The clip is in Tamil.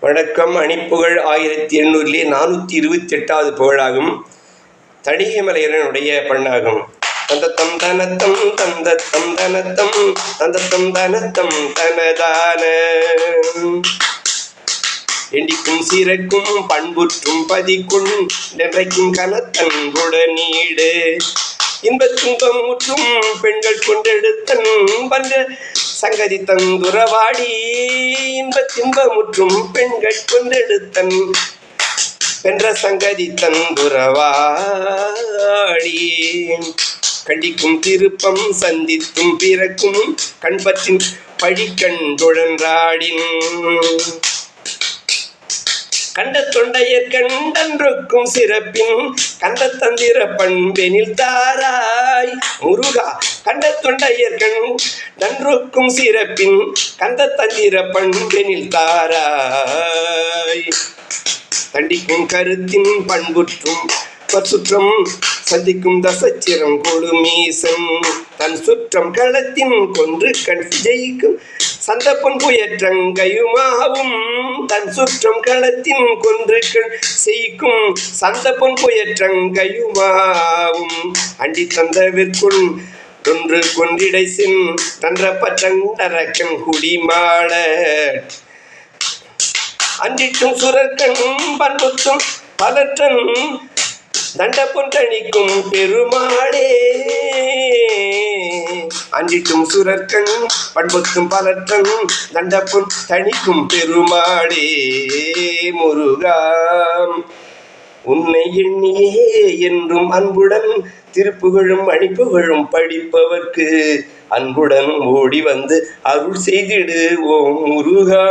வணக்கம். அணிப்புகழ் 1828வது புகழாகும். தணிகைமலையனுடைய பண்ணாகும். தந்தத்தம் தனத்தம் தந்தத்தம் தனத்தம் தந்தத்தம் தனத்தம் தனதான எண்டிக்கும் சீரக்கும் பண்புற்றும் பதிக்கும் நிறைக்கும் கனத்தன் குடநீடு இன்பத்துன்பம் முற்றும் பெண்கள் கொண்டெடுத்தன் பன்ற சங்கதி தந்துரவாடி இன்பத்தின்பமுற்றும் பெண்கள் கொண்டெடுத்தன் என்ற சங்கதி தந்துரவாடி கண்டிக்கும் திருப்பம் சந்தித்தும் பிறக்கும் கண்பற்றின் பழிக்கண் துழன்றாடின் கண்ட தொண்டையர் கண்டன்றுக்கும் சிறப்பின் கண்ட தந்திர பண்பெனில் தாராய் முருகா கண்ட தொண்டையர் கண்டன்றுக்கும் சிறப்பின் கண்ட தந்திர பண்பெனில் தாராய் தண்டிக்கும் கருத்தின் பண்புற்றும் சுற்றம் சந்திக்கும் தசச்சிரம் கொடுமீசன் தன் சுற்றம் களத்தின் கொன்று கண் ஜெயிக்கும் சந்தப்பன் புயற்றங்கையுமாவும் தன் சுற்றம் களத்தின் கொன்று கண் செய்க்கும் சந்தப்பன் புயற்றங்கையுமாவும் அண்டி தந்தவிற்குள் ஒன்று கொன்றிடை சென் தன்ற பற்றங்கரக்கன் குடிமாட அன்றிட்டும் சுரக்கண் பண்புற்றும் பலற்றன் தண்ட பொன்றணிக்கும் பெருமாளே அஞ்சிட்டும் சுரற்கண் பண்புத்தும் பலற்றன் தண்ட பொன் தணிக்கும் பெருமாளே முருகா உன்னை எண்ணியே என்றும் அன்புடன் திருப்புகழும் அணிப்புகழும் படிப்பவர்க்கு அன்புடன் ஓடி வந்து அருள் செய்திடு ஓ முருகா.